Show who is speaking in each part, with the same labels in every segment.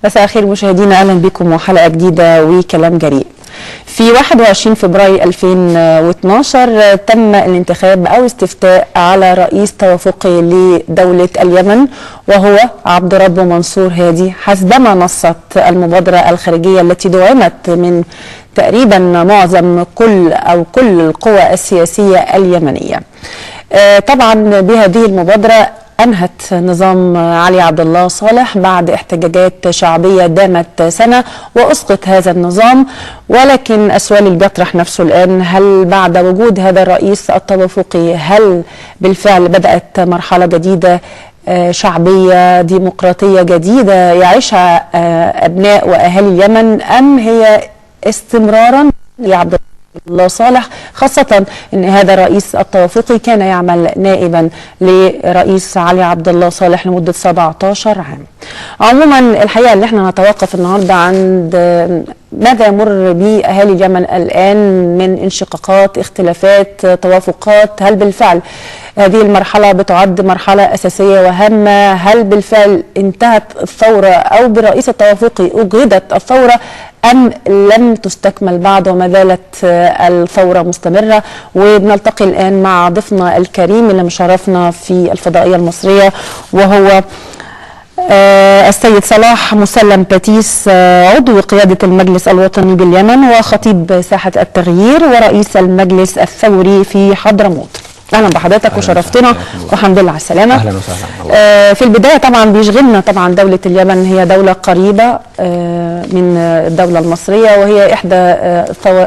Speaker 1: مساء الخير مشاهدينا، اهلا بكم وحلقه جديده وكلام جريء. في 21 فبراير 2012 تم الانتخاب او استفتاء على رئيس توافقي لدوله اليمن وهو عبد ربه منصور هادي، حسبما نصت المبادره الخارجيه التي دعمت من تقريبا معظم كل القوى السياسيه اليمنيه. طبعا بهذه المبادره أنهت نظام علي عبد الله صالح بعد احتجاجات شعبية دامت سنة وأسقط هذا النظام، ولكن السؤال اللي بيطرح نفسه الآن، هل بعد وجود هذا الرئيس التوافقي هل بالفعل بدأت مرحلة جديدة شعبية ديمقراطية جديدة يعيشها أبناء وأهالي اليمن، أم هي استمرارا لعبد الله صالح، خاصة أن هذا الرئيس التوافقي كان يعمل نائبا لرئيس علي عبد الله صالح لمدة 17 عام. عموما الحقيقة اللي احنا نتوقف النهاردة عند ماذا يمر به أهالي اليمن الآن من انشقاقات، اختلافات، توافقات. هل بالفعل هذه المرحلة بتعد مرحلة أساسية وهامة؟ هل بالفعل انتهت الثورة أو بالرئيس التوافقي أجهدت الثورة أم لم تستكمل بعد وما زالت الثورة مستمرة؟ وبنلتقي الآن مع ضيفنا الكريم اللي مشرفنا في الفضائية المصرية، وهو السيد صلاح مسلم باتيس، عضو قيادة المجلس الوطني باليمن وخطيب ساحة التغيير ورئيس المجلس الثوري في حضرموت. اهلا بحضرتك وشرفتنا والحمد لله على السلامه.
Speaker 2: اهلا وسهلا.
Speaker 1: في البدايه طبعا بيشغلنا طبعا دوله اليمن، هي دوله قريبه من الدوله المصريه وهي احدى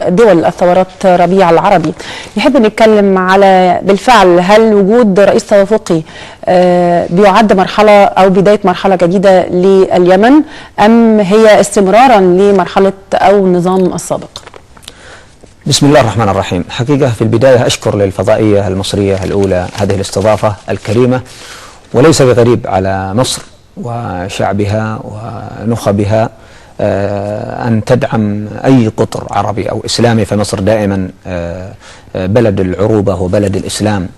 Speaker 1: دول الثورات ربيع العربي. نحب نتكلم على بالفعل هل وجود رئيس توافقي بيعد مرحله او بدايه مرحله جديده لليمن ام هي استمرارا لمرحله او النظام السابق؟
Speaker 2: بسم الله الرحمن الرحيم. حقيقة في البداية أشكر للفضائية المصرية الأولى هذه الاستضافة الكريمة، وليس بغريب على مصر وشعبها ونخبها أن تدعم أي قطر عربي أو إسلامي، فمصر دائما بلد العروبة وبلد الإسلام،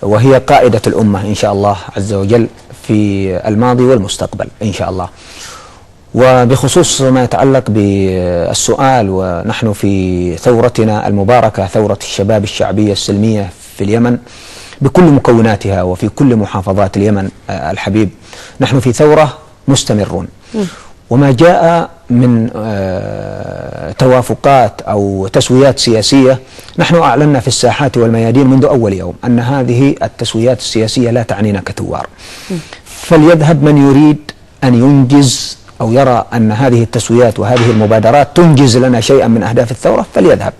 Speaker 2: وهي قائدة الأمة إن شاء الله عز وجل في الماضي والمستقبل إن شاء الله. وبخصوص ما يتعلق بالسؤال، ونحن في ثورتنا المباركة ثورة الشباب الشعبية السلمية في اليمن بكل مكوناتها وفي كل محافظات اليمن الحبيب، نحن في ثورة مستمرون. وما جاء من توافقات أو تسويات سياسية نحن أعلنا في الساحات والميادين منذ أول يوم أن هذه التسويات السياسية لا تعنينا كثوار، فليذهب من يريد أن ينجز أو يرى أن هذه التسويات وهذه المبادرات تنجز لنا شيئا من أهداف الثورة فليذهب،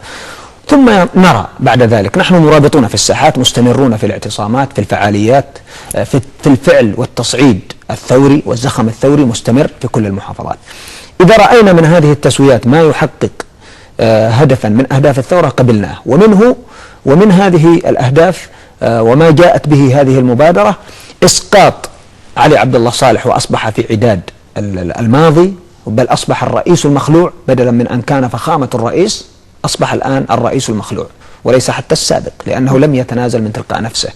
Speaker 2: ثم نرى بعد ذلك. نحن مرابطون في الساحات، مستمرون في الاعتصامات، في الفعاليات، في الفعل والتصعيد الثوري والزخم الثوري مستمر في كل المحافظات. إذا رأينا من هذه التسويات ما يحقق هدفا من أهداف الثورة قبلناه، ومن هذه الأهداف وما جاءت به هذه المبادرة إسقاط علي عبد الله صالح، وأصبح في عداد الماضي، بل أصبح الرئيس المخلوع، بدلا من أن كان فخامة الرئيس أصبح الآن الرئيس المخلوع وليس حتى السابق، لأنه لم يتنازل من تلقاء نفسه.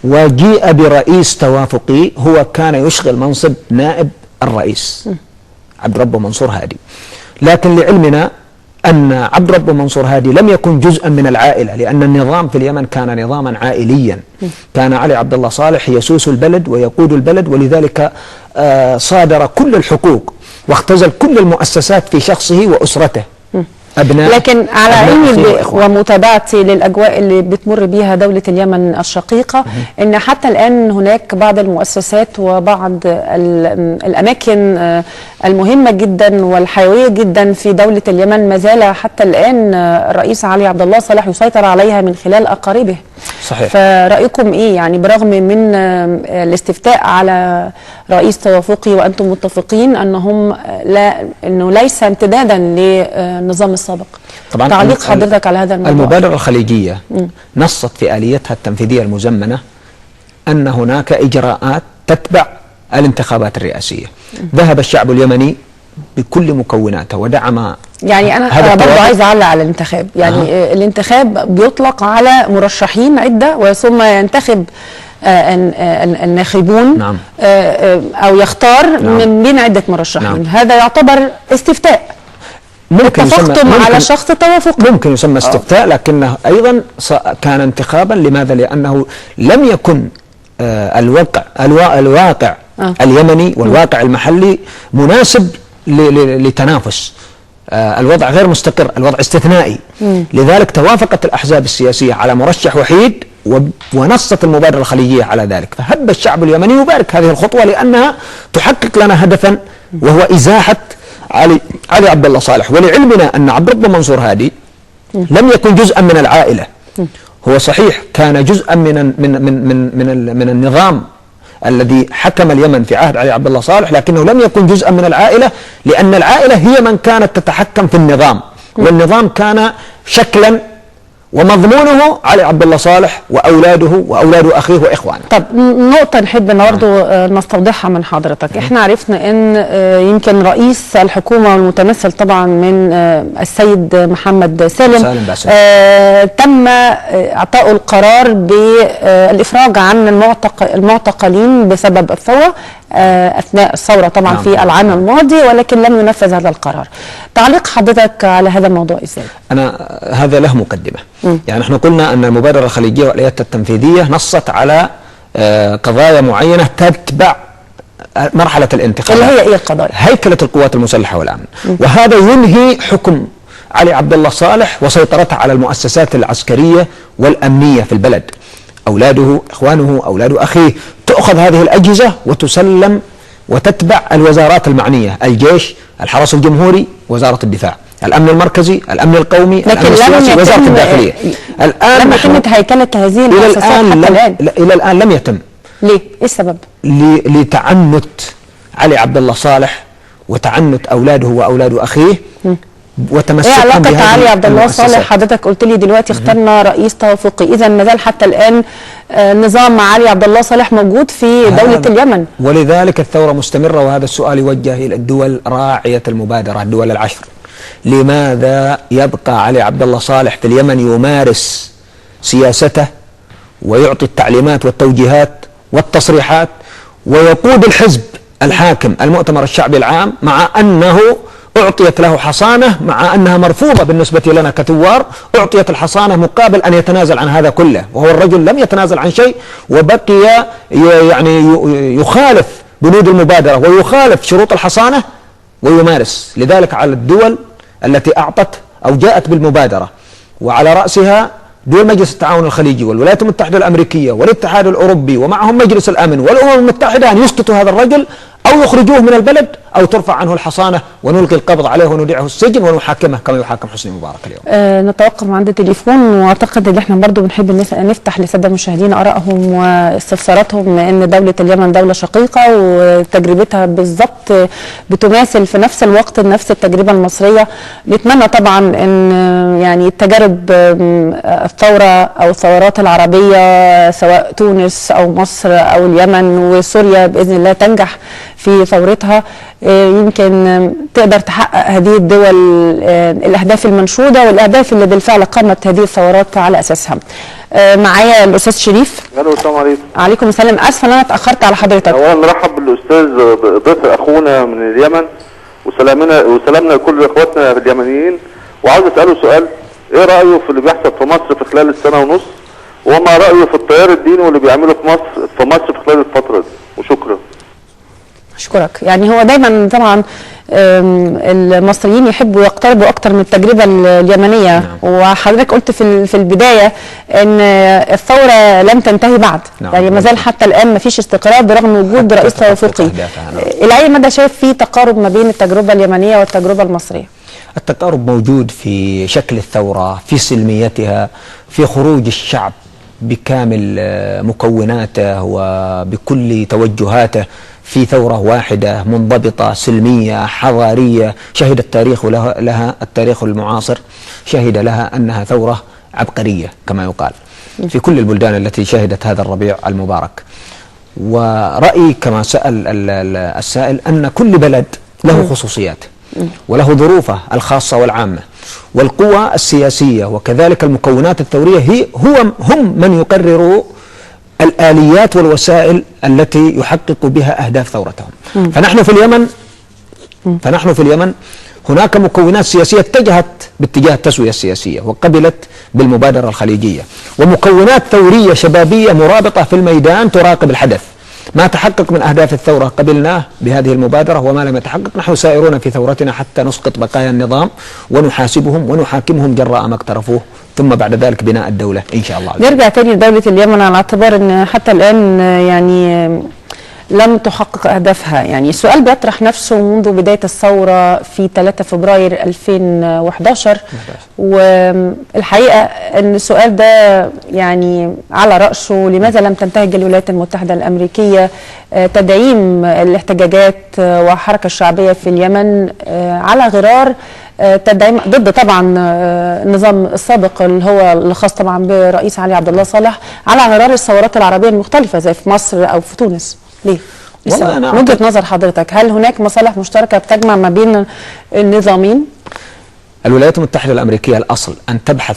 Speaker 2: وجيء برئيس توافقي هو كان يشغل منصب نائب الرئيس عبد ربه منصور هادي، لكن لعلمنا أن عبد ربه منصور هادي لم يكن جزءا من العائلة، لأن النظام في اليمن كان نظاما عائليا، كان علي عبد الله صالح يسوس البلد ويقود البلد، ولذلك صادر كل الحقوق واختزل كل المؤسسات في شخصه وأسرته أبناء.
Speaker 1: لكن على عيني ومتابعتي للأجواء اللي بتمر بيها دولة اليمن الشقيقة، إن حتى الآن هناك بعض المؤسسات وبعض الأماكن المهمة جدا والحيوية جدا في دولة اليمن ما زال حتى الآن الرئيس علي عبد الله صالح يسيطر عليها من خلال أقاربه.
Speaker 2: صحيح.
Speaker 1: فرأيكم إيه يعني برغم من الاستفتاء على رئيس توافقي وأنتم متفقين أنه ليس امتدادا للنظام السابق؟ طبعا تعليق حضرتك على هذا الموضوع.
Speaker 2: المبادرة الخليجية نصت في آليتها التنفيذية المزمنة أن هناك إجراءات تتبع الانتخابات الرئاسية. ذهب الشعب اليمني بكل مكوناته ودعم.
Speaker 1: يعني أنا برضه عايز أعلق على الانتخاب، يعني الانتخاب بيطلق على مرشحين عدة وثم ينتخب الناخبون
Speaker 2: نعم.
Speaker 1: أو يختار
Speaker 2: نعم.
Speaker 1: من بين عدة مرشحين.
Speaker 2: نعم.
Speaker 1: هذا يعتبر استفتاء، اتفقتم على شخص توافقي.
Speaker 2: ممكن يسمى استفتاء، لكنه أيضا كان انتخابا. لماذا؟ لأنه لم يكن الواقع اليمني والواقع المحلي مناسب لتنافس. الوضع غير مستقر، الوضع استثنائي. لذلك توافقت الأحزاب السياسية على مرشح وحيد، ونصت المبادرة الخليجية على ذلك. فهب الشعب اليمني يبارك هذه الخطوة، لأنها تحقق لنا هدفا، وهو إزاحة علي عبد الله صالح. ولعلمنا أن عبد الرب منصور هادي لم يكن جزءا من العائلة. هو صحيح كان جزءا من النظام الذي حكم اليمن في عهد علي عبد الله صالح، لكنه لم يكن جزءا من العائلة، لأن العائلة هي من كانت تتحكم في النظام، والنظام كان شكلا ومضمونه علي عبد الله صالح وأولاده وأولاد أخيه وإخوانه.
Speaker 1: طب نقطة نحب برضه نستوضحها من حضرتك. احنا عرفنا ان يمكن رئيس الحكومة والمتمثل طبعا من السيد محمد سالم تم اعطاء القرار بالإفراج عن المعتقلين بسبب الثورة أثناء الثورة طبعا في العام الماضي، ولكن لم ينفذ هذا القرار. تعليق حضرتك على هذا الموضوع ازاي؟
Speaker 2: هذا له مقدمة. يعني نحن قلنا أن المبادرة الخليجية والآليات التنفيذية نصت على قضايا معينة تتبع مرحلة الانتخابات.
Speaker 1: اللي هي ايه القضايا؟
Speaker 2: هيكلة القوات المسلحة والأمن. وهذا ينهي حكم علي عبد الله صالح وسيطرته على المؤسسات العسكرية والأمنية في البلد. أولاده، إخوانه، أولاد أخيه، تأخذ هذه الأجهزة وتسلم وتتبع الوزارات المعنية: الجيش، الحرس الجمهوري، وزارة الدفاع، الأمن المركزي، الأمن القومي، الأمن السياسي، وزارة الداخلية. الآن
Speaker 1: لم يتم هيكلة هذه المؤسسات حتى الآن.
Speaker 2: إلى الآن لم يتم.
Speaker 1: ليه؟ إيه السبب؟
Speaker 2: لتعنت علي عبد الله صالح وتعنت أولاده وأولاد أخيه.
Speaker 1: ايه علاقة علي عبد الله صالح؟ حضرتك قلت لي دلوقتي اخترنا رئيس توافقي، إذا ما زال حتى الآن نظام علي عبد الله صالح موجود في دولة اليمن،
Speaker 2: ولذلك الثورة مستمرة. وهذا السؤال يوجه إلى الدول راعية المبادرة، الدول العشر. لماذا يبقى علي عبد الله صالح في اليمن يمارس سياسته ويعطي التعليمات والتوجيهات والتصريحات ويقود الحزب الحاكم المؤتمر الشعبي العام، مع أنه أعطيت له حصانة، مع أنها مرفوضة بالنسبة لنا كثوار؟ أعطيت الحصانة مقابل أن يتنازل عن هذا كله، وهو الرجل لم يتنازل عن شيء، وبقي يعني يخالف بنود المبادرة ويخالف شروط الحصانة ويمارس. لذلك على الدول التي أعطت أو جاءت بالمبادرة، وعلى رأسها دول مجلس التعاون الخليجي والولايات المتحدة الأمريكية والاتحاد الأوروبي ومعهم مجلس الأمن والأمم المتحدة، أن يسقطوا هذا الرجل أو يخرجوه من البلد أو ترفع عنه الحصانة ونلقي القبض عليه ونودعه السجن ونحاكمه كما يحاكم حسني مبارك اليوم.
Speaker 1: نتوقف عند تليفون، واعتقد ان احنا برضو بنحب نفتح لسادة المشاهدين آرائهم واستفساراتهم، ان دولة اليمن دولة شقيقة وتجربتها بالضبط بتماثل في نفس الوقت نفس التجربة المصرية. نتمنى طبعا ان يعني تجارب الثورة او الثورات العربية سواء تونس او مصر او اليمن وسوريا بإذن الله تنجح في ثورتها، يمكن تقدر تحقق هذه الدول الأهداف المنشودة والأهداف اللي بالفعل قامت هذه الثورات على أساسها. معايا الأستاذ شريف.
Speaker 3: الو، السلام عليكم.
Speaker 1: عليكم السلام. أسفة أن أنا اتأخرت على حضرتك.
Speaker 3: أولا نرحب بالأستاذ ضيف أخونا من اليمن، وسلامنا لكل إخواتنا اليمنيين. وعاوز أسأله سؤال: إيه رأيه في اللي بيحصل في مصر في خلال السنة ونص؟ وما رأيه في التيار الديني واللي بيعمله في مصر في خلال الفترة دي؟ وشكرا.
Speaker 1: أشكرك. يعني هو دايما طبعا المصريين يحبوا يقتربوا أكتر من التجربة اليمنية. نعم. وحضرتك قلت في البداية أن الثورة لم تنتهي بعد. نعم. يعني ما زال حتى الآن ما فيش استقرار برغم وجود رئيس توافقي. إلى أي مدى شايف في تقارب ما بين التجربة اليمنية والتجربة المصرية؟
Speaker 2: التقارب موجود في شكل الثورة، في سلميتها، في خروج الشعب بكامل مكوناته وبكل توجهاته في ثورة واحدة منضبطة سلمية حضارية. شهد التاريخ لها التاريخ المعاصر شهد لها أنها ثورة عبقرية كما يقال في كل البلدان التي شهدت هذا الربيع المبارك. ورأيي كما سأل السائل أن كل بلد له خصوصيات وله ظروفه الخاصة والعامة، والقوى السياسية وكذلك المكونات الثورية هم من يقرروا الآليات والوسائل التي يحقق بها أهداف ثورتهم. فنحن في اليمن هناك مكونات سياسية اتجهت باتجاه التسوية السياسية وقبلت بالمبادرة الخليجية، ومكونات ثورية شبابية مرابطة في الميدان تراقب الحدث. ما تحقق من أهداف الثورة قبلناه بهذه المبادرة، وما لم يتحقق نحن سائرون في ثورتنا حتى نسقط بقايا النظام ونحاسبهم ونحاكمهم جراء ما اقترفوه، ثم بعد ذلك بناء الدولة إن شاء الله.
Speaker 1: نرجع تاني لدولة اليمن على اعتبار أن حتى الآن يعني لم تحقق أهدافها. يعني السؤال بيطرح نفسه منذ بداية الثورة في 3 فبراير 2011، والحقيقة أن السؤال ده يعني على رأسه لماذا لم تنتهج الولايات المتحدة الأمريكية تدعيم الاحتجاجات والحركة الشعبية في اليمن على غرار تدعيم ضد طبعا النظام السابق اللي خاص طبعا برئيس علي عبد الله صالح، على غرار الثورات العربية المختلفة زي في مصر أو في تونس؟ ليه؟ من وجهة نظر حضرتك هل هناك مصالح مشتركة بتجمع ما بين النظامين؟
Speaker 2: الولايات المتحدة الأمريكية الأصل أن تبحث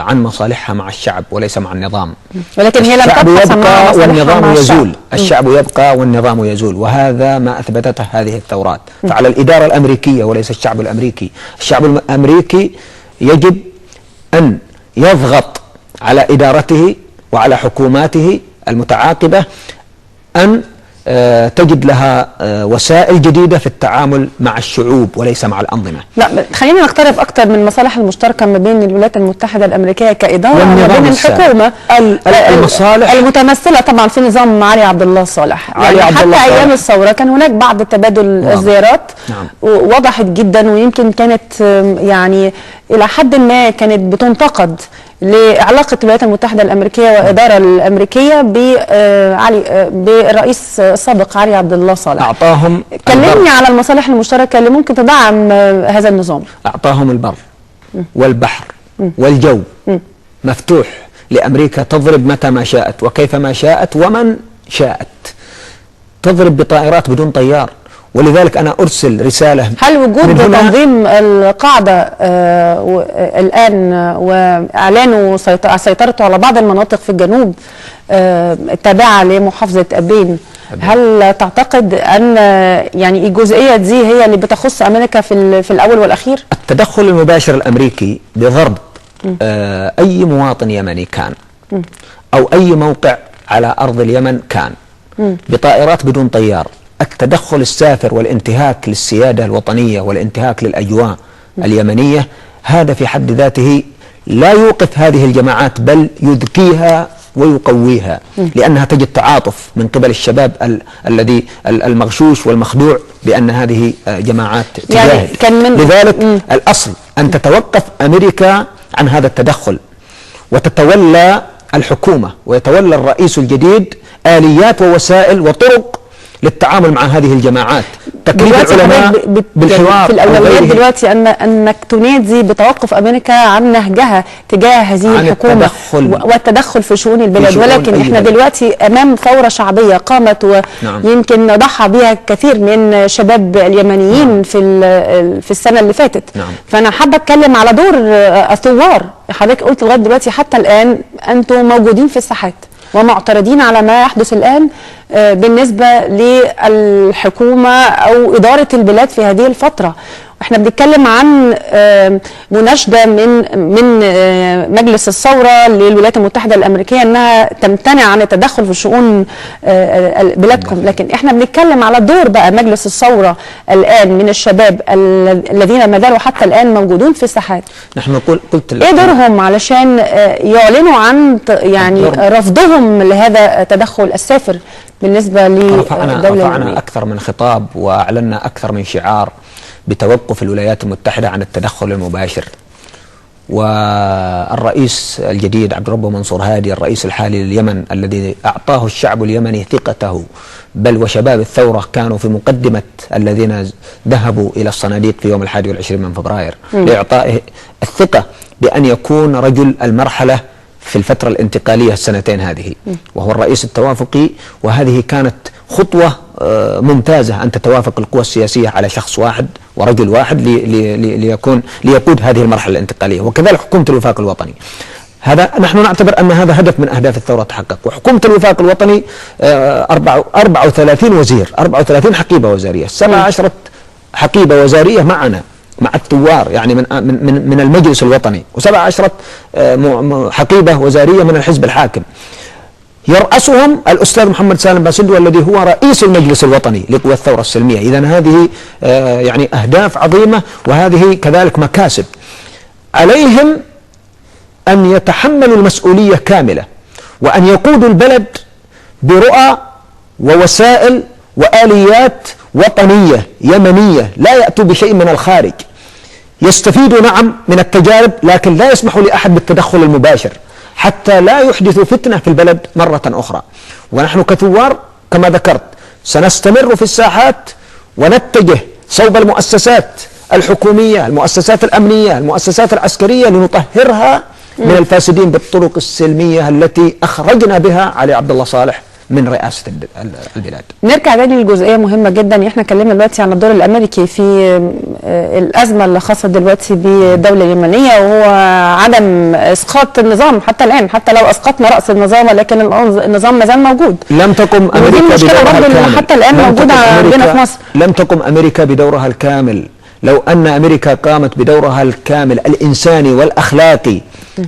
Speaker 2: عن مصالحها مع الشعب وليس مع النظام،
Speaker 1: ولكن هي لم تبحث عن مصالحها
Speaker 2: والنظام يزول. الشعب يبقى والنظام يزول، وهذا ما أثبتته هذه الثورات. فعلى الإدارة الأمريكية وليس الشعب الأمريكي. الشعب الأمريكي يجب أن يضغط على إدارته وعلى حكوماته المتعاقبة أن تجد لها وسائل جديدة في التعامل مع الشعوب وليس مع الأنظمة.
Speaker 1: لا، خلينا نقترب أكثر من المصالح المشتركة ما بين الولايات المتحدة الأمريكية كإدارة وما بين الحكومة
Speaker 2: المصالح
Speaker 1: المتمثلة طبعا في نظام علي عبد الله صالح. يعني حتى أيام الثورة كان هناك بعض تبادل الزيارات وضحت جدا، ويمكن كانت يعني إلى حد ما كانت بتنتقد لعلاقة الولايات المتحدة الأمريكية والإدارة الأمريكية بالرئيس السابق علي عبد الله صالح.
Speaker 2: أعطاهم
Speaker 1: كلمني على المصالح المشتركة اللي ممكن تدعم هذا النظام.
Speaker 2: أعطاهم البر والبحر والجو مفتوح لأمريكا، تضرب متى ما شاءت وكيف ما شاءت ومن شاءت، تضرب بطائرات بدون طيار. ولذلك أنا أرسل رسالة.
Speaker 1: هل وجود تنظيم القاعدة الآن وإعلانه سيطرته على بعض المناطق في الجنوب التابعة لمحافظة أبين، هل تعتقد أن يعني الجزئية دي هي اللي بتخص أمريكا في الأول والأخير؟
Speaker 2: التدخل المباشر الأمريكي بضرب أي مواطن يمني كان أو أي موقع على أرض اليمن كان بطائرات بدون طيار، التدخل السافر والانتهاك للسيادة الوطنية والانتهاك للأجواء اليمنية، هذا في حد ذاته لا يوقف هذه الجماعات بل يذكيها ويقويها، لأنها تجد تعاطف من قبل الشباب الذي المغشوش والمخدوع بأن هذه جماعات تجاهد. يعني لذلك الأصل أن تتوقف أمريكا عن هذا التدخل، وتتولى الحكومة ويتولى الرئيس الجديد آليات ووسائل وطرق للتعامل مع هذه الجماعات. تكليف العلماء بالحوار
Speaker 1: في الأولويات دلوقتي أنك تنادي بتوقف أمريكا عن نهجها تجاه هذه الحكومة والتدخل في شؤون البلاد، ولكن احنا دلوقتي أمام ثورة شعبية قامت ويمكن ضحى بها كثير من شباب اليمنيين في السنة اللي فاتت. فأنا حابة أتكلم على دور الثوار. حضرتك قلت لغاية دلوقتي حتى الآن أنتم موجودين في الساحات ومعترضين على ما يحدث الآن بالنسبة للحكومة أو إدارة البلاد في هذه الفترة. احنا بنتكلم عن مناشدة من مجلس الثورة للولايات المتحدة الأمريكية أنها تمتنع عن التدخل في شؤون بلادكم، لكن احنا بنتكلم على دور بقى مجلس الثورة الآن من الشباب الذين ما زالوا حتى الآن موجودون في الساحات.
Speaker 2: نحن قلت
Speaker 1: ايه دورهم علشان يعلنوا عن يعني رفضهم لهذا التدخل السافر بالنسبة للدولة؟
Speaker 2: رفعنا أكثر من خطاب وأعلنا أكثر من شعار بتوقف الولايات المتحدة عن التدخل المباشر، والرئيس الجديد عبد الرب منصور هادي الرئيس الحالي لليمن الذي أعطاه الشعب اليمني ثقته، بل وشباب الثورة كانوا في مقدمة الذين ذهبوا إلى الصناديق في يوم 21 من فبراير لإعطائه الثقة بأن يكون رجل المرحلة في الفترة الانتقالية السنتين هذه، وهو الرئيس التوافقي. وهذه كانت خطوة ممتازة أن تتوافق القوى السياسية على شخص واحد ورجل واحد ليقود هذه المرحلة الانتقالية، وكذلك حكومة الوفاق الوطني. هذا نحن نعتبر أن هذا هدف من أهداف الثورة تحقق. وحكومة الوفاق الوطني 34 وزير، 34 حقيبة وزارية، 17 حقيبة وزارية معنا مع الثوار يعني من المجلس الوطني، و17 حقيبة وزارية من الحزب الحاكم. يرأسهم الأستاذ محمد سالم باسندو الذي هو رئيس المجلس الوطني لقوى الثورة السلمية. إذن هذه يعني أهداف عظيمة، وهذه كذلك مكاسب. عليهم أن يتحملوا المسؤولية كاملة، وأن يقودوا البلد برؤى ووسائل وآليات وطنية يمنية، لا يأتوا بشيء من الخارج. يستفيدوا نعم من التجارب، لكن لا يسمحوا لأحد بالتدخل المباشر حتى لا يحدثوا فتنة في البلد مرة أخرى. ونحن كثوار كما ذكرت سنستمر في الساحات ونتجه صوب المؤسسات الحكومية، المؤسسات الأمنية، المؤسسات العسكرية، لنطهرها من الفاسدين بالطرق السلمية التي أخرجنا بها علي عبد الله صالح من رئاسة البلاد.
Speaker 1: نرجع تاني لجزئية مهمة جدا. احنا اتكلمنا دلوقتي عن الدور الأمريكي في الأزمة اللي خاصة دلوقتي بالدولة اليمنية، وهو عدم إسقاط النظام حتى الآن، حتى لو أسقطنا رأس النظام لكن النظام ما زال موجود.
Speaker 2: لم تقم أمريكا بدورها الكامل،
Speaker 1: حتى الآن موجودة عندنا في مصر.
Speaker 2: لم تقم أمريكا بدورها الكامل. لو أن أمريكا قامت بدورها الكامل الإنساني والأخلاقي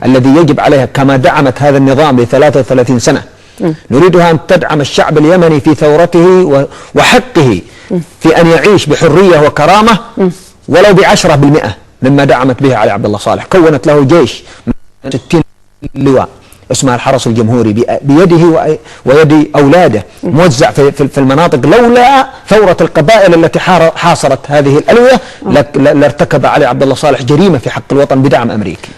Speaker 2: الذي يجب عليها كما دعمت هذا النظام ل33 سنة، نريدها أن تدعم الشعب اليمني في ثورته وحقه في أن يعيش بحرية وكرامة ولو ب10% مما دعمت به علي عبد الله صالح. كونت له جيش 60 لواء اسمها الحرس الجمهوري بيده ويد أولاده، موزع في المناطق. لولا ثورة القبائل التي حاصرت هذه الألوية لارتكب علي عبد الله صالح جريمة في حق الوطن بدعم أمريكي.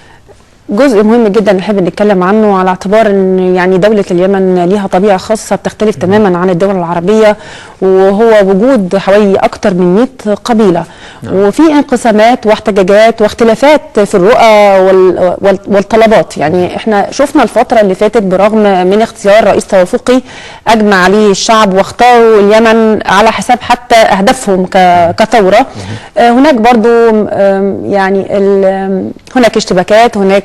Speaker 1: جزء مهم جدا نحب نتكلم عنه، على اعتبار ان يعني دولة اليمن ليها طبيعة خاصة بتختلف تماما عن الدول العربية، وهو وجود حوالي اكثر من 100 قبيلة. وفي انقسامات واحتجاجات واختلافات في الرؤى والطلبات. يعني احنا شفنا الفترة اللي فاتت برغم من اختيار رئيس توافقي اجمع عليه الشعب واختاروا اليمن على حساب حتى اهدافهم كثورة، هناك برضو يعني هناك اشتباكات، هناك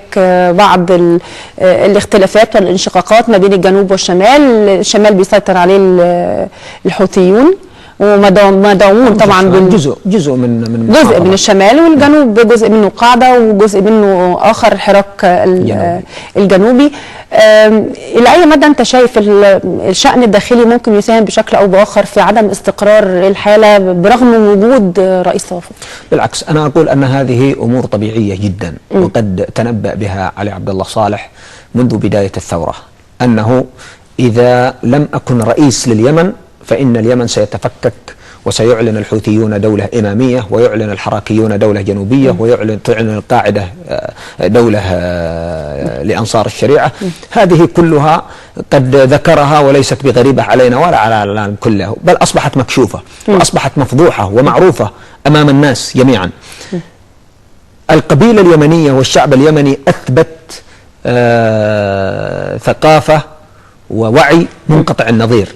Speaker 1: بعض الاختلافات والانشقاقات ما بين الجنوب والشمال. الشمال بيسيطر عليه الحوثيون ومدعومون طبعا
Speaker 2: جزء من
Speaker 1: الشمال، والجنوب جزء منه قاعده وجزء منه اخر الحراك الجنوبي. الى اي مدى انت شايف الشأن الداخلي ممكن يساهم بشكل او باخر في عدم استقرار الحاله برغم وجود رئيس توافق؟
Speaker 2: بالعكس، انا اقول ان هذه امور طبيعيه جدا، وقد تنبأ بها علي عبد الله صالح منذ بدايه الثوره، انه اذا لم اكن رئيس لليمن فإن اليمن سيتفكك، وسيعلن الحوثيون دولة إمامية، ويعلن الحراكيون دولة جنوبية، تعلن القاعدة دولة لأنصار الشريعة. هذه كلها قد ذكرها وليست بغريبة علينا ولا على العالم كله، بل أصبحت مكشوفة وأصبحت مفضوحة ومعروفة أمام الناس جميعا. القبيلة اليمنية والشعب اليمني أثبت ثقافة ووعي منقطع النظير.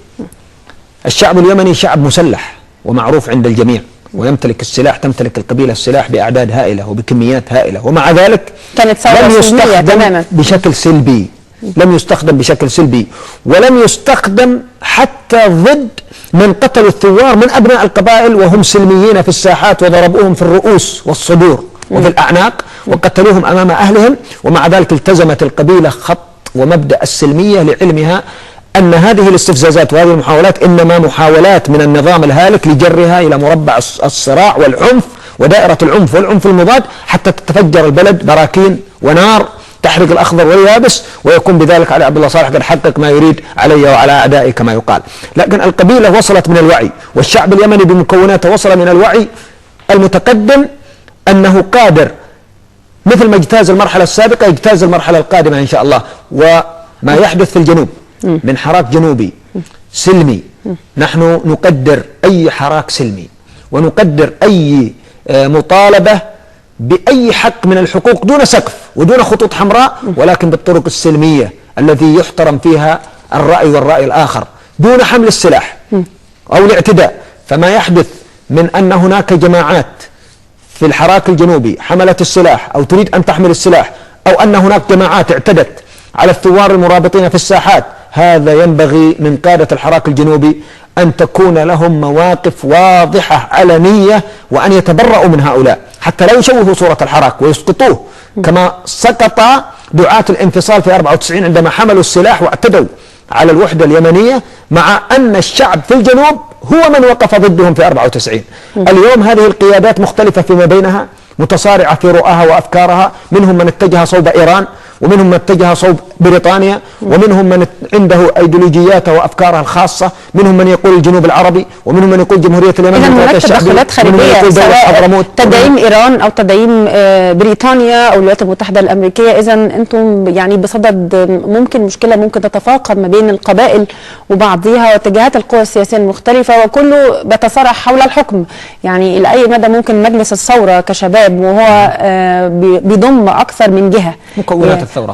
Speaker 2: الشعب اليمني شعب مسلح ومعروف عند الجميع، ويمتلك السلاح، تمتلك القبيلة السلاح بأعداد هائلة وبكميات هائلة، ومع ذلك لم يستخدم بشكل سلبي، ولم يستخدم حتى ضد من قتلوا الثوار من أبناء القبائل وهم سلميين في الساحات، وضربوهم في الرؤوس والصدور وفي الأعناق وقتلوهم أمام أهلهم. ومع ذلك التزمت القبيلة خط ومبدأ السلمية، لعلمها أن هذه الاستفزازات وهذه المحاولات إنما محاولات من النظام الهالك لجرها إلى مربع الصراع والعنف ودائرة العنف والعنف المضاد، حتى تتفجر البلد براكين ونار تحرق الأخضر واليابس، ويكون بذلك علي عبد الله صالح قد حقق ما يريد علي وعلى أعدائي كما يقال. لكن القبيلة وصلت من الوعي، والشعب اليمني بمكوناته وصل من الوعي المتقدم أنه قادر مثل ما اجتاز المرحلة السابقة يجتاز المرحلة القادمة إن شاء الله. وما يحدث في الجنوب من حراك جنوبي سلمي، نحن نقدر أي حراك سلمي، ونقدر أي مطالبة بأي حق من الحقوق دون سقف ودون خطوط حمراء، ولكن بالطرق السلمية التي يحترم فيها الرأي والرأي الآخر دون حمل السلاح أو الاعتداء. فما يحدث من أن هناك جماعات في الحراك الجنوبي حملت السلاح أو تريد أن تحمل السلاح أو أن هناك جماعات اعتدت على الثوار المرابطين في الساحات، هذا ينبغي من قادة الحراك الجنوبي أن تكون لهم مواقف واضحة علنية، وأن يتبرؤوا من هؤلاء حتى لا يشوهوا صورة الحراك ويسقطوه، كما سقط دعاة الانفصال في 94 عندما حملوا السلاح واعتدوا على الوحدة اليمنية، مع أن الشعب في الجنوب هو من وقف ضدهم في 94. اليوم هذه القيادات مختلفة فيما بينها، متصارعة في رؤاها وأفكارها، منهم من اتجه صوب إيران، ومنهم من اتجه صوب بريطانيا، ومنهم من عنده أيديولوجياته وأفكارها الخاصة، منهم من يقول الجنوب العربي، ومنهم من يقول جمهورية اليمن.
Speaker 1: إذا هناك تدخلات خارجية سواء تدعيم إيران أو تدعيم بريطانيا أو الولايات المتحدة الأمريكية. إذا أنتم يعني بصدد ممكن مشكلة ممكن تتفاقم ما بين القبائل وبعضها واتجاهات القوى السياسية المختلفة، وكله بيتصارع حول الحكم. يعني إلى أي مدى ممكن مجلس الثورة كشباب وهو بيضم أكثر من جهة،
Speaker 2: مكونات الثورة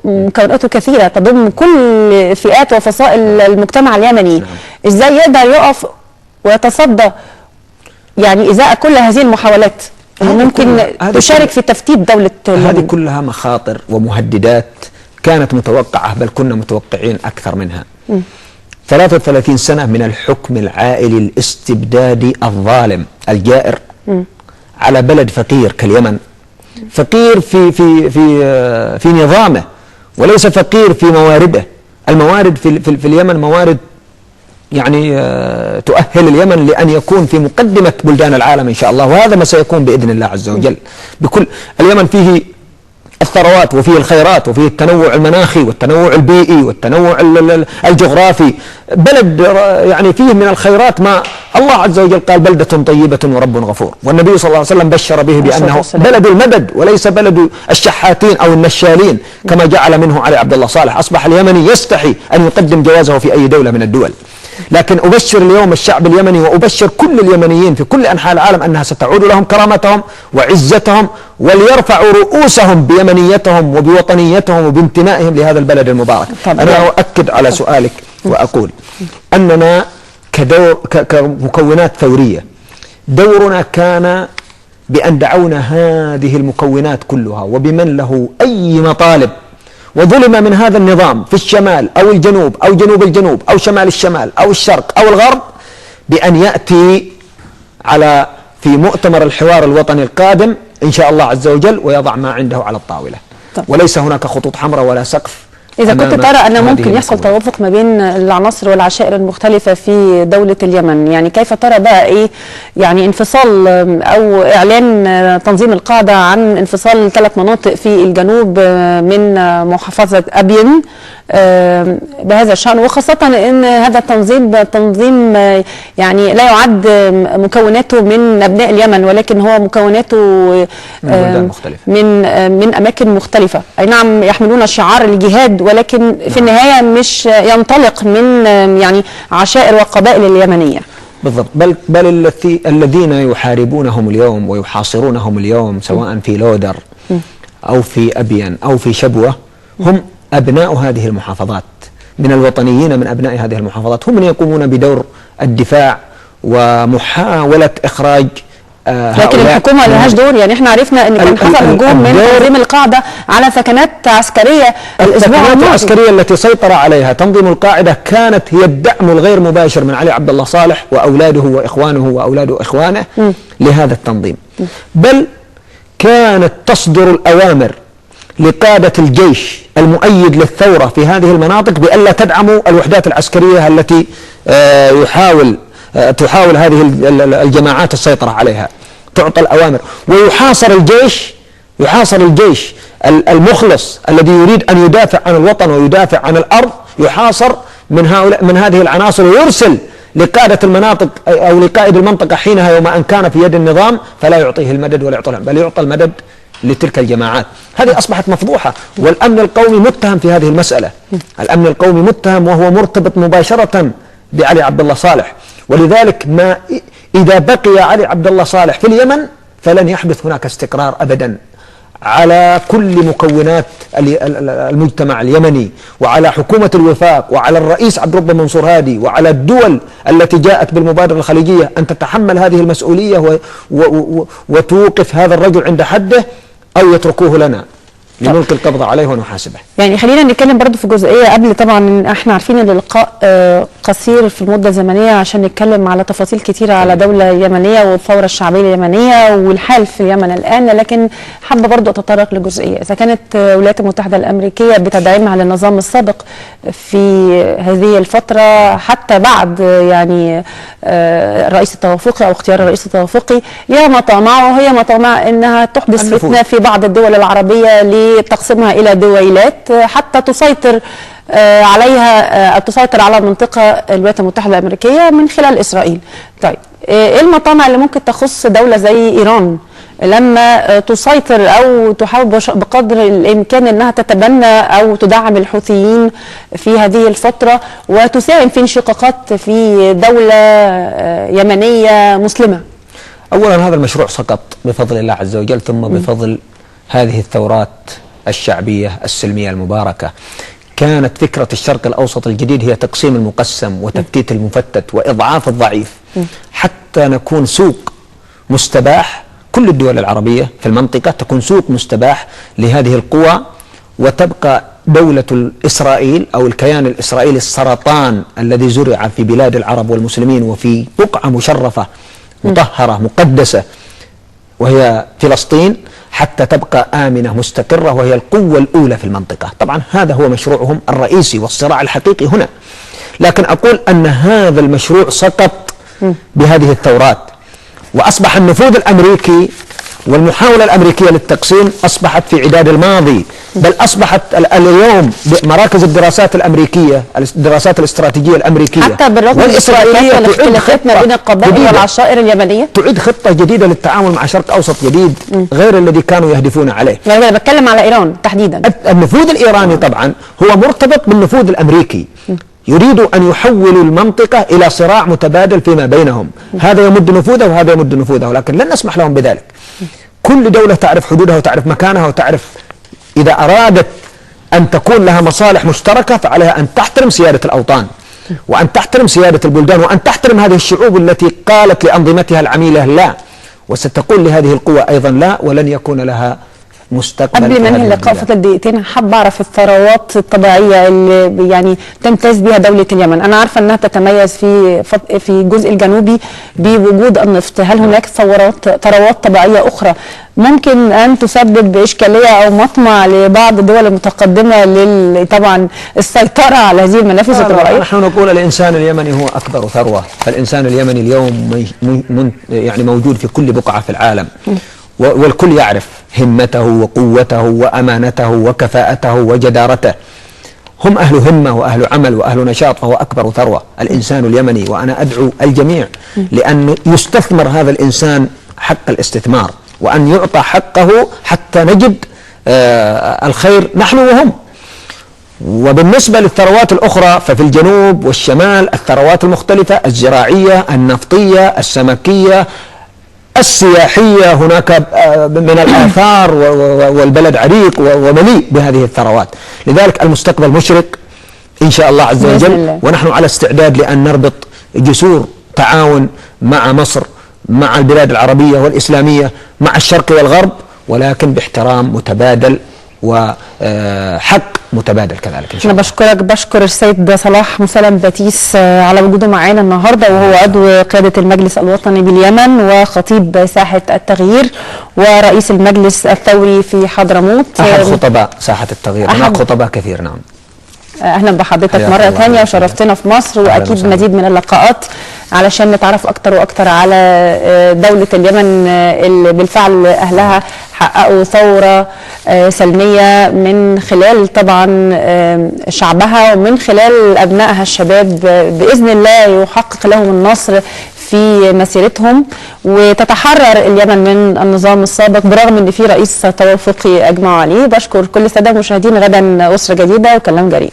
Speaker 1: مكوناته كثيرة تضم كل فئات وفصائل المجتمع اليمني، إزاي يقدر يقف ويتصدى يعني إزاء كل هذه المحاولات اللي ممكن تشارك في تفتيت دولة اليمن؟
Speaker 2: هذه كلها مخاطر ومهددات كانت متوقعة، بل كنا متوقعين أكثر منها. 33 سنة من الحكم العائلي الاستبدادي الظالم الجائر على بلد فقير كاليمن، فقير في نظامه وليس فقير في موارده. الموارد في اليمن موارد يعني تؤهل اليمن لأن يكون في مقدمة بلدان العالم إن شاء الله، وهذا ما سيكون بإذن الله عز وجل. بكل اليمن فيه الثروات وفيه الخيرات وفيه التنوع المناخي والتنوع البيئي والتنوع الجغرافي، بلد يعني فيه من الخيرات ما الله عز وجل قال بلدة طيبة ورب غفور، والنبي صلى الله عليه وسلم بشر به بأنه بلد المدد وليس بلد الشحاتين أو النشالين كما جعل منه علي عبد الله صالح. أصبح اليمني يستحي أن يقدم جوازه في أي دولة من الدول. لكن أبشر اليوم الشعب اليمني وأبشر كل اليمنيين في كل أنحاء العالم أنها ستعود لهم كرامتهم وعزتهم، وليرفعوا رؤوسهم بيمنيتهم وبوطنيتهم وبانتمائهم لهذا البلد المبارك. أنا أؤكد على سؤالك وأقول أننا كمكونات ثورية دورنا كان بأن دعونا هذه المكونات كلها وبمن له أي مطالب وظلم من هذا النظام في الشمال أو الجنوب أو جنوب الجنوب أو شمال الشمال أو الشرق أو الغرب، بأن يأتي في مؤتمر الحوار الوطني القادم إن شاء الله عز وجل ويضع ما عنده على الطاولة. وليس هناك خطوط حمراء ولا سقف.
Speaker 1: إذا كنت ترى أن ممكن يحصل توافق ما بين العناصر والعشائر المختلفة في دولة اليمن، يعني كيف ترى بقى إيه يعني انفصال أو إعلان تنظيم القاعدة عن انفصال 3 مناطق في الجنوب من محافظة أبين بهذا الشأن، وخاصة أن هذا التنظيم تنظيم يعني لا يعد مكوناته من أبناء اليمن، ولكن هو مكوناته من أماكن مختلفة. أي نعم يحملون شعار الجهاد، ولكن في النهاية مش ينطلق من يعني عشائر وقبائل اليمنية.
Speaker 2: بالضبط. بل الذين يحاربونهم اليوم ويحاصرونهم اليوم سواء في لودر أو في أبين أو في شبوة هم أبناء هذه المحافظات، من الوطنيين من أبناء هذه المحافظات، هم من يقومون بدور الدفاع ومحاولة إخراج
Speaker 1: لكن الحكومة لهاش دور. يعني احنا عرفنا ان كان حصل هجوم من تنظيم القاعدة على ثكنات عسكرية الاسبوع الماضي.
Speaker 2: الثكنات العسكرية التي سيطر عليها تنظيم القاعدة كانت هي الدعم الغير مباشر من علي عبد الله صالح وأولاده وإخوانه وأولاد إخوانه لهذا التنظيم. بل كانت تصدر الأوامر لقادة الجيش المؤيد للثورة في هذه المناطق بألا تدعموا الوحدات العسكرية التي تحاول هذه الجماعات السيطرة عليها. تعطى الأوامر ويحاصر الجيش المخلص الذي يريد أن يدافع عن الوطن ويدافع عن الأرض، يحاصر من هذه العناصر ويرسل لقادة المناطق أو لقائد المنطقة حينها يوم أن كان في يد النظام فلا يعطيه المدد ولا يعطيه، بل يعطى المدد لتلك الجماعات. هذه أصبحت مفضوحة، والأمن القومي متهم في هذه المسألة. الأمن القومي متهم وهو مرتبط مباشرة بعلي عبد الله صالح، ولذلك إذا بقي علي عبد الله صالح في اليمن فلن يحدث هناك استقرار أبدا على كل مكونات المجتمع اليمني، وعلى حكومة الوفاق، وعلى الرئيس عبد الرب منصور هادي، وعلى الدول التي جاءت بالمبادرة الخليجية أن تتحمل هذه المسؤولية وتوقف هذا الرجل عند حده أو يتركوه لنا. لنلقي القبض عليه ونحاسبه.
Speaker 1: يعني خلينا نتكلم برضو في جزئيه قبل، طبعا احنا عارفين ان اللقاء قصير في المده الزمنيه عشان نتكلم على تفاصيل كتيره على دوله يمنيه والثوره الشعبيه اليمنيه والحال في اليمن الان، لكن حابه برضو اتطرق لجزئيه اذا كانت الولايات المتحده الامريكيه بتدعيمها للنظام السابق في هذه الفتره حتى بعد يعني الرئيس التوافقي او اختيار الرئيس التوافقي، ليها مطامع، وهي مطامع انها تحدث فتنه في بعض الدول العربيه لتقسيمها الى دويلات حتى تسيطر عليها أو تسيطر على منطقة الولايات المتحدة الأمريكية من خلال إسرائيل. طيب إيه المطامع اللي ممكن تخص دولة زي إيران لما تسيطر أو تحاول بقدر الإمكان أنها تتبنى أو تدعم الحوثيين في هذه الفترة وتساهم في انشقاقات في دولة يمنية مسلمة؟
Speaker 2: أولا هذا المشروع سقط بفضل الله عز وجل، ثم بفضل هذه الثورات الشعبية السلمية المباركة. كانت فكرة الشرق الأوسط الجديد هي تقسيم المقسم وتفتيت المفتت وإضعاف الضعيف حتى نكون سوق مستباح. كل الدول العربية في المنطقة تكون سوق مستباح لهذه القوى، وتبقى دولة إسرائيل أو الكيان الإسرائيلي السرطان الذي زرع في بلاد العرب والمسلمين وفي بقعة مشرفة مطهرة مقدسة وهي فلسطين، حتى تبقى آمنة مستقرة وهي القوة الأولى في المنطقة. طبعا هذا هو مشروعهم الرئيسي والصراع الحقيقي هنا، لكن أقول أن هذا المشروع سقط بهذه الثورات، وأصبح النفوذ الأمريكي والمحاولة الأمريكية للتقسيم أصبحت في عداد الماضي، بل أصبحت اليوم مراكز الدراسات الأمريكية، الدراسات الاستراتيجية الأمريكية
Speaker 1: حتى بالرغم من الاختلافات ما بين القبائل والعشائر اليمنية
Speaker 2: تعيد خطة جديدة للتعامل مع شرق أوسط جديد غير الذي كانوا يهدفون عليه.
Speaker 1: يعني أنا بتكلم على إيران تحديدا.
Speaker 2: النفوذ الإيراني طبعا هو مرتبط بالنفوذ الأمريكي، يريدوا أن يحولوا المنطقة إلى صراع متبادل فيما بينهم، هذا يمد نفوذه وهذا يمد نفوذه، لكن لن نسمح لهم بذلك. كل دولة تعرف حدودها وتعرف مكانها وتعرف إذا أرادت أن تكون لها مصالح مشتركة فعليها أن تحترم سيادة الأوطان وأن تحترم سيادة البلدان وأن تحترم هذه الشعوب التي قالت لأنظمتها العميلة لا، وستقول لهذه القوى أيضا لا، ولن يكون لها مستقبل.
Speaker 1: قبل ما ننهي اللقاء فضل دقيقتين، حابة أعرف الثروات الطبيعية اللي يعني تمتاز بها دولة اليمن. أنا عارفة أنها تتميز في الجزء الجنوبي بوجود النفط، هل هناك ثروات طبيعية أخرى ممكن أن تسبب إشكالية أو مطمع لبعض الدول المتقدمة طبعا السيطرة على هذه المنافذ الطبيعية؟
Speaker 2: نحن نقول الإنسان اليمني هو أكبر ثروة، فالإنسان اليمني اليوم يعني موجود في كل بقعة في العالم، والكل يعرف همته وقوته وأمانته وكفاءته وجدارته. هم أهل همة وأهل عمل وأهل نشاط، فهو أكبر ثروة الإنسان اليمني. وأنا أدعو الجميع لأن يستثمر هذا الإنسان حق الاستثمار، وأن يعطى حقه حتى نجد الخير نحن وهم. وبالنسبة للثروات الأخرى ففي الجنوب والشمال الثروات المختلفة الزراعية النفطية السمكية السياحية، هناك من الآثار والبلد عريق ومليء بهذه الثروات. لذلك المستقبل مشرق إن شاء الله عز وجل، ونحن على استعداد لأن نربط جسور تعاون مع مصر، مع البلاد العربية والإسلامية، مع الشرق والغرب، ولكن باحترام متبادل وحق متبادل كذلك إن شاء الله.
Speaker 1: أنا بشكر السيد صلاح مسلم باتيس على وجوده معنا النهارده، وهو عضو قيادة المجلس الوطني باليمن وخطيب ساحة التغيير ورئيس المجلس الثوري في حضرموت.
Speaker 2: أحد خطباء ساحة التغيير، هناك خطباء كثير. نعم،
Speaker 1: اهلا بحضرتك مرة ثانية وشرفتنا في مصر، واكيد مزيد من اللقاءات علشان نتعرف اكتر واكتر على دولة اليمن اللي بالفعل اهلها حققوا ثورة سلمية من خلال طبعا شعبها ومن خلال ابنائها الشباب، باذن الله يحقق لهم النصر في مسيرتهم وتتحرر اليمن من النظام السابق، برغم ان في رئيس توافقي اجمعوا عليه. بشكر كل الساده المشاهدين، غدا اسره جديده وكلام جريء.